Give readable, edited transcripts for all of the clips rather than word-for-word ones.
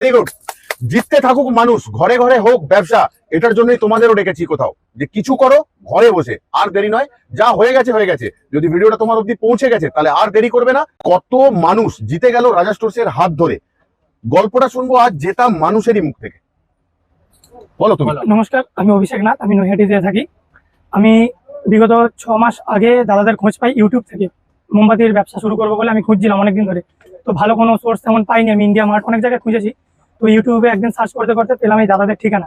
Very good. জিততে থাকুক মানুষ, ঘরে ঘরে হোক ব্যবসা, এটার জন্যই তোমাদেরও ডেকেছি কোথাও, যে কিছু করো ঘরে বসে। আর দেরি নয়, যা হয়ে গেছে হয়ে গেছে। যদি ভিডিওটা তোমার অব্দি পৌঁছে গেছে তাহলে আর দেরি করবে না। কত মানুষ জিতে গেল রাজা স্টোরসের হাত ধরে, গল্পটা শুনবো আজ জেতা মানুষেরই মুখ থেকে। বলো তুমি। নমস্কার, আমি অভিষেক নাথ, আমি নৈহাটিতে থাকি। আমি বিগত 6 মাস আগে দাদাদের খোঁজ পাই ইউটিউব থেকে। মোমবাতির ব্যবসা শুরু করবো বলে আমি খুঁজছিলাম অনেকদিন ধরে, তো ভালো কোনো সোর্স তেমন পাইনি। আমি ইন্ডিয়া মার্ট অনেক জায়গায় খুঁজেছি, তো ইউটিউবে একদিন সার্চ করতে করতে পেলাম এই দাদাদের ঠিকানা।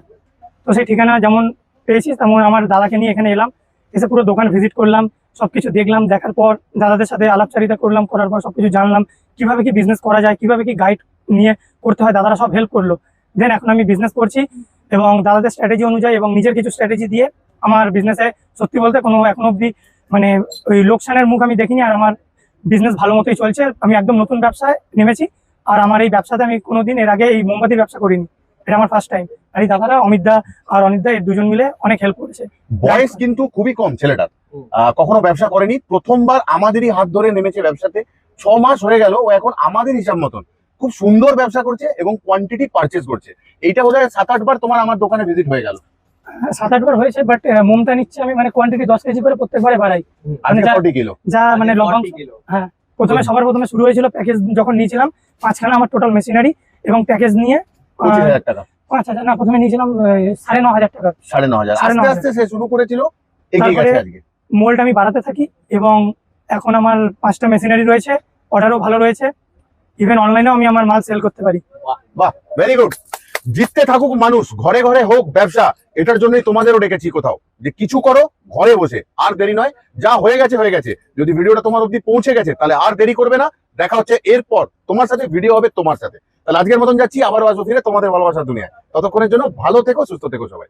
তো সেই ঠিকানা যেমন পেয়েছি তেমন আমার দাদাকে নিয়ে এখানে এলাম, এসে পুরো দোকান ভিজিট করলাম, সবকিছু দেখলাম। দেখার পর দাদাদের সাথে আলাপচারিতা করলাম, করার পর সবকিছু জানলাম কিভাবে কি বিজনেস করা যায়, কিভাবে কি গাইড নিয়ে করতে হয়। দাদারা সব হেল্প করলো। দেন এখন আমি বিজনেস করছি এবং দাদাদের স্ট্র্যাটেজি অনুযায়ী এবং নিজের কিছু স্ট্র্যাটেজি দিয়ে আমার বিজনেসে সত্যি বলতে কোনো এখন অব্দি মানে ওই লোকসানের মুখ আমি দেখিনি। আর আমার বিজনেস ভালো মতোই চলছে। আমি একদম নতুন ব্যবসায় নেমেছি, আর আমার এই ব্যবসাতে আমি কোনোদিন এর আগে এই মোমবাতির ব্যবসা করিনি, এটা আমার ফার্স্ট টাইম। আর এই দাদারা অমিতদা আর অনিতদা এই দুজন মিলে অনেক হেল্প করেছে। বয়স কিন্তু খুবই কম ছেলেটার, কখনো ব্যবসা করেনি, প্রথমবার আমাদেরই হাত ধরে নেমেছে ব্যবসাতে। 6 মাস হয়ে গেল, ও এখন আমাদের হিসাব মতন খুব সুন্দর ব্যবসা করছে এবং কোয়ান্টিটি পারচেজ করছে। এইটা বোধহয় 7-8 বার তোমার আমার দোকানে ভিজিট হয়ে গেল। 7-8 বার হয়েছে, বাট মোমটা নিচ্ছে আমি মানে কোয়ান্টিটি 10 কেজি করে প্রত্যেকবারে বাড়াই। মানে 40 কিলো যা মানে লভ্যাংশ। হ্যাঁ, সবার প্রথমে শুরু হয়েছিল প্যাকেজ যখন নিয়েছিলাম 5খানা আমার টোটাল মেশিনারি এবং প্যাকেজ নিয়ে 25,000 টাকা। 5,000 না, প্রথমে নিয়েছিলাম 9,500 টাকা। 9,500 আস্তে আস্তে সে শুরু করেছিল, এগিয়ে গেছে আজকে। মোল্ড আমি বাড়াতে থাকি এবং এখন আমার 5টা মেশিনারি রয়েছে, অর্ডারও ভালো রয়েছে। ইভেন অনলাইনেও আমি আমার মাল সেল করতে পারি। বাহ, ভেরি গুড। জিততে থাকুক মানুষ, ঘরে ঘরে হোক ব্যবসা, এটার জন্যই তোমাদেরও ডেকেছি কোথাও, যে কিছু করো ঘরে বসে। আর দেরি নয়, যা হয়ে গেছে হয়ে গেছে। যদি ভিডিওটা তোমার অব্দি পৌঁছে গেছে তাহলে আর দেরি করবে না। দেখা হচ্ছে এরপর তোমার সাথে, ভিডিও হবে তোমার সাথে। তাহলে আজকের মতন যাচ্ছি, আবারও আসবো ফিরে তোমাদের ভালোবাসার দুনিয়ায়। ততক্ষণের জন্য ভালো থেকো, সুস্থ থেকো সবাই।